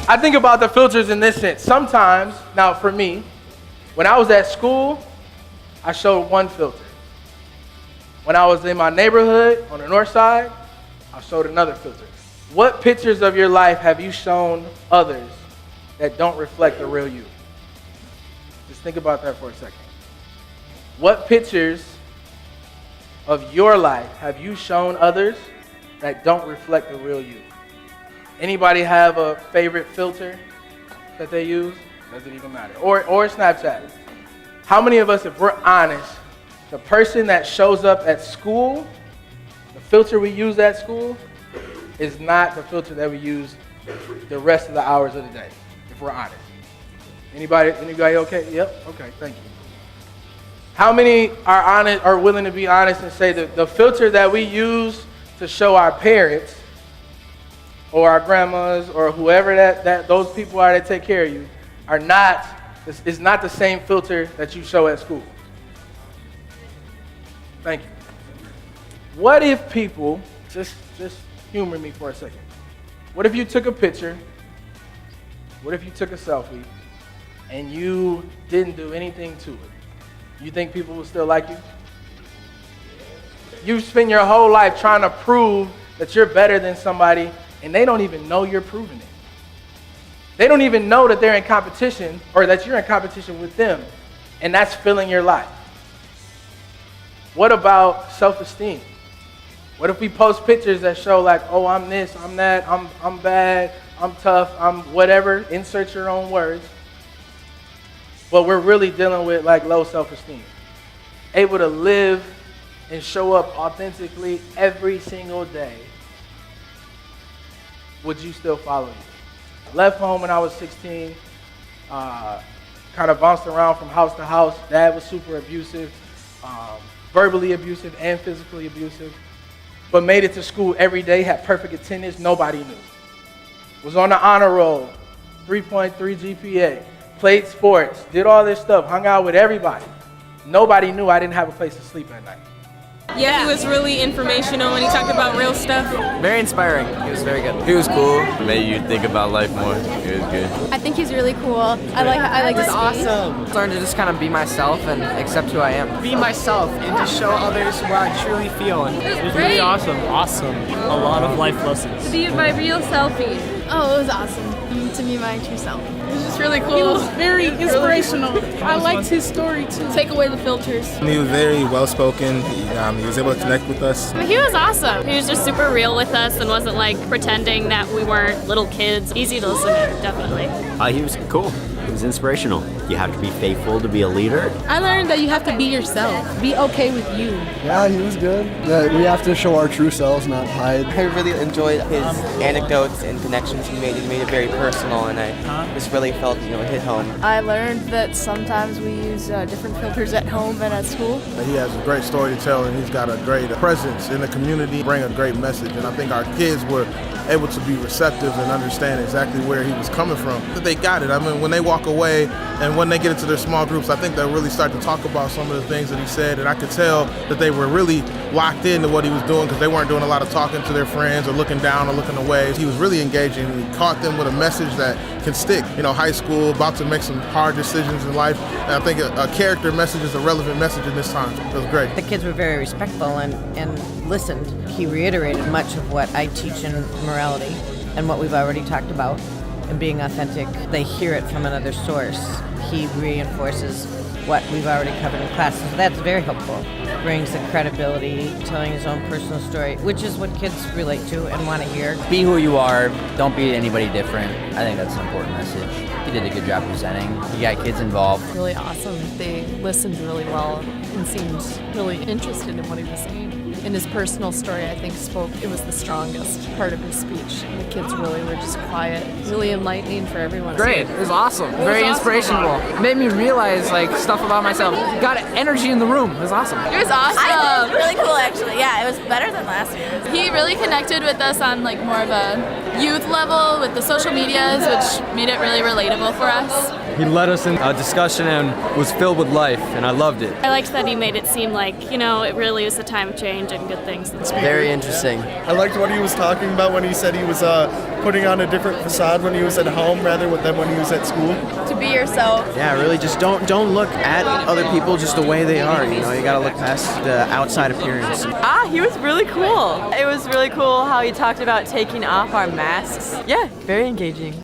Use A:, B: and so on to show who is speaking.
A: I think about the filters in this sense. Sometimes, now for me, when I was at school, I showed one filter. When I was in my neighborhood on the north side, I showed another filter. What pictures of your life have you shown others that don't reflect the real you? Just think about that for a second. What pictures of your life have you shown others that don't reflect the real you? Anybody have a favorite filter that they use? Doesn't even matter. Or Snapchat. How many of us, if we're honest, the person that shows up at school, the filter we use at school, is not the filter that we use the rest of the hours of the day, if we're honest? Anybody okay? Yep, okay, thank you. How many are honest, are willing to be honest and say that the filter that we use to show our parents or our grandmas or whoever that those people are that take care of you is not the same filter that you show at school? Thank you. What if people, just humor me for a second. What if you took a picture, what if you took a selfie, and you didn't do anything to it? You think people will still like you? You spend your whole life trying to prove that you're better than somebody, and they don't even know you're proving it. They don't even know that they're in competition or that you're in competition with them, and that's filling your life. What about self-esteem? What if we post pictures that show like, oh, I'm this, I'm that, I'm bad, I'm tough, I'm whatever, insert your own words, but we're really dealing with like low self-esteem. Able to live and show up authentically every single day, would you still follow you? Left home when I was 16, kind of bounced around from house to house. Dad was super abusive, verbally abusive and physically abusive, but made it to school every day, had perfect attendance, nobody knew. Was on the honor roll, 3.3 GPA, played sports, did all this stuff, hung out with everybody. Nobody knew I didn't have a place to sleep at night.
B: Yeah, he was really informational and he talked about real stuff.
C: Very inspiring. He was very good.
D: He was cool. Made you think about life more. He was good.
E: I think he's really cool. I like his
C: Awesome. Learned to just kind of be myself and accept who I am.
F: Be myself and just show others what I truly feel. And
G: it was really awesome. A lot of life lessons.
B: To be my real selfie.
E: Oh, it was awesome. To be my true self.
B: It was just really cool.
H: He was very inspirational. I liked his story too.
B: Take away the filters.
I: He was very well spoken. He was able to connect with us.
J: He was awesome. He was just super real with us and wasn't like pretending that we weren't little kids. Easy to listen to, definitely.
K: He was cool. He was inspirational. You have to be faithful to be a leader.
H: I learned that you have to be yourself. Be okay with you.
L: Yeah, he was good. We have to show our true selves, not hide.
M: I really enjoyed his anecdotes and connections he made. He made it very personal, and I just really felt, it hit home.
E: I learned that sometimes we use different filters at home and at school.
N: He has a great story to tell, and he's got a great presence in the community, bring a great message, and I think our kids were able to be receptive and understand exactly where he was coming from. That they got it. I mean, when they walk away and when they get into their small groups, I think they'll really start to talk about some of the things that he said, and I could tell that they were really locked into what he was doing because they weren't doing a lot of talking to their friends or looking down or looking away. He was really engaging, and he caught them with a message that can stick. High school, about to make some hard decisions in life, and I think a character message is a relevant message in this time. It was great.
O: The kids were very respectful and listened. He reiterated much of what I teach in morality and what we've already talked about and being authentic. They hear it from another source. He reinforces what we've already covered in class. So that's very helpful. Brings the credibility, telling his own personal story, which is what kids relate to and want to hear.
C: Be who you are. Don't be anybody different. I think that's an important message. He did a good job presenting. He got kids involved.
H: Really awesome. They listened really well and seemed really interested in what he was saying. And his personal story, I think, it was the strongest part of his speech. And the kids really were just quiet, really enlightening for everyone.
F: Great. It was awesome. Very inspirational. It made me realize stuff about myself. Got energy in the room. It was awesome.
B: It was awesome.
E: I thought it was really cool, actually. Yeah, it was better than last year.
B: He really connected with us on more of a youth level with the social medias, which made it really relatable for us.
P: He led us in a discussion and was filled with life, and I loved it.
J: I liked that he made it seem like, it really was the time of change and good things.
Q: Very interesting.
L: I liked what he was talking about when he said he was putting on a different facade when he was at home rather than when he was at school.
E: To be yourself.
Q: Yeah, really just don't look at other people just the way they are, you know, you gotta look past the outside appearance.
R: He was really cool. It was really cool how he talked about taking off our masks. Yeah, very engaging.